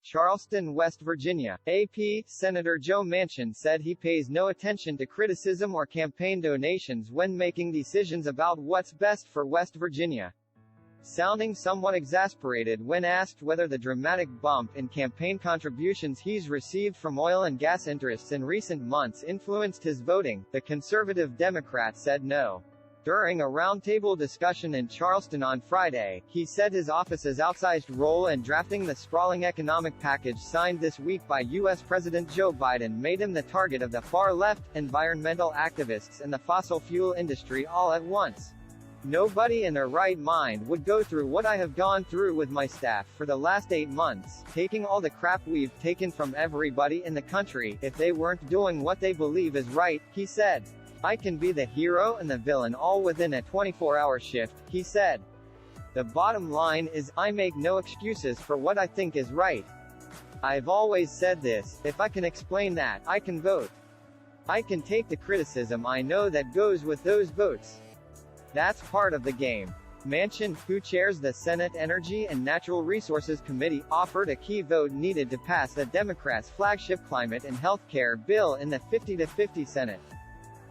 Charleston, West Virginia. AP, Senator Joe Manchin said he pays no attention to criticism or campaign donations when making decisions about what's best for West Virginia. Sounding somewhat exasperated when asked whether the dramatic bump in campaign contributions he's received from oil and gas interests in recent months influenced his voting, the conservative Democrat said no. During a roundtable discussion in Charleston on Friday, he said his office's outsized role in drafting the sprawling economic package signed this week by U.S. President Joe Biden made him the target of the far-left, environmental activists and the fossil fuel industry all at once. Nobody in their right mind would go through what I have gone through with my staff for the last 8 months, taking all the crap we've taken from everybody in the country, if they weren't doing what they believe is right, he said. I can be the hero and the villain all within a 24-hour shift, he said. The bottom line is, I make no excuses for what I think is right. I've always said this, if I can explain that, I can vote. I can take the criticism I know that goes with those votes. That's part of the game. Manchin, who chairs the Senate Energy and Natural Resources Committee, offered a key vote needed to pass the Democrats' flagship climate and health care bill in the 50-50 Senate.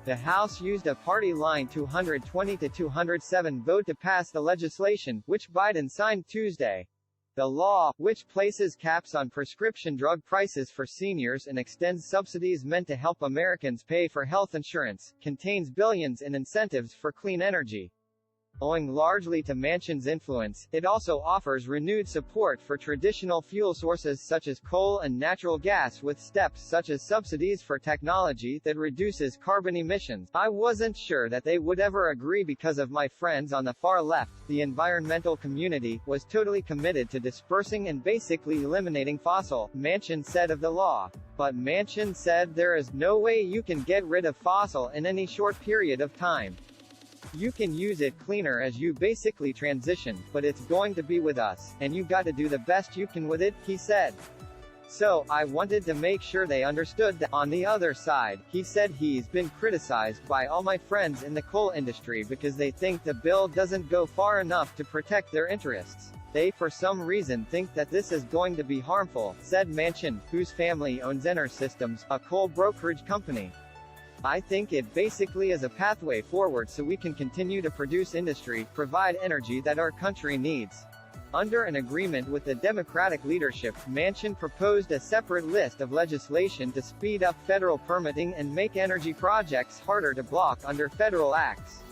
The House used a party-line 220-207 vote to pass the legislation, which Biden signed Tuesday. The law, which places caps on prescription drug prices for seniors and extends subsidies meant to help Americans pay for health insurance, contains billions in incentives for clean energy. Owing largely to Manchin's influence, it also offers renewed support for traditional fuel sources such as coal and natural gas with steps such as subsidies for technology that reduces carbon emissions. I wasn't sure that they would ever agree because of my friends on the far left. The environmental community was totally committed to dispersing and basically eliminating fossil, Manchin said of the law. But Manchin said there is no way you can get rid of fossil in any short period of time. You can use it cleaner as you basically transition, but it's going to be with us, and you got to do the best you can with it, he said. So, I wanted to make sure they understood that. On the other side, he said he's been criticized by all my friends in the coal industry because they think the bill doesn't go far enough to protect their interests. They for some reason think that this is going to be harmful, said Manchin, whose family owns Enersystems, a coal brokerage company. I think it basically is a pathway forward so we can continue to produce industry, provide energy that our country needs. Under an agreement with the Democratic leadership, Manchin proposed a separate list of legislation to speed up federal permitting and make energy projects harder to block under federal acts.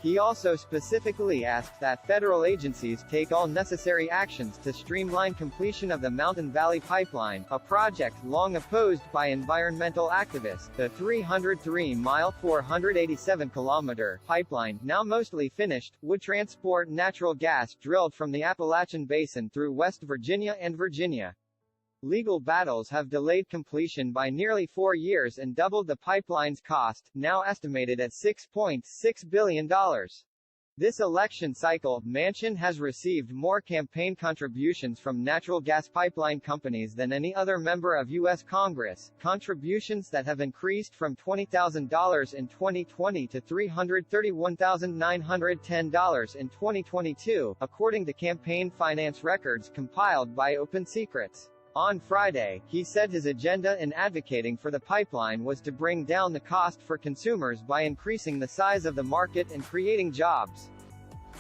He also specifically asked that federal agencies take all necessary actions to streamline completion of the Mountain Valley Pipeline, a project long opposed by environmental activists. The 303-mile, 487-kilometer pipeline, now mostly finished, would transport natural gas drilled from the Appalachian Basin through West Virginia and Virginia. Legal battles have delayed completion by nearly 4 years and doubled the pipeline's cost, now estimated at $6.6 billion. This election cycle, Manchin has received more campaign contributions from natural gas pipeline companies than any other member of U.S. Congress, contributions that have increased from $20,000 in 2020 to $331,910 in 2022, according to campaign finance records compiled by Open Secrets. On Friday, he said his agenda in advocating for the pipeline was to bring down the cost for consumers by increasing the size of the market and creating jobs.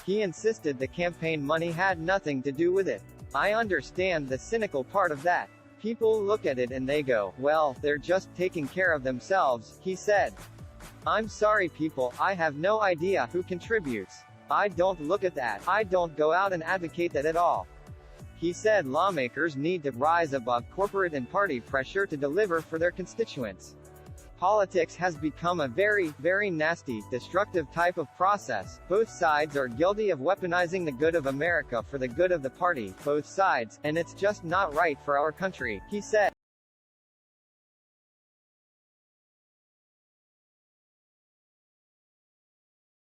He insisted the campaign money had nothing to do with it. I understand the cynical part of that. People look at it and they go, well, they're just taking care of themselves, he said. I'm sorry people, I have no idea who contributes. I don't look at that. I don't go out and advocate that at all. He said lawmakers need to rise above corporate and party pressure to deliver for their constituents. Politics has become a very, very nasty, destructive type of process. Both sides are guilty of weaponizing the good of America for the good of the party, both sides, and it's just not right for our country, he said.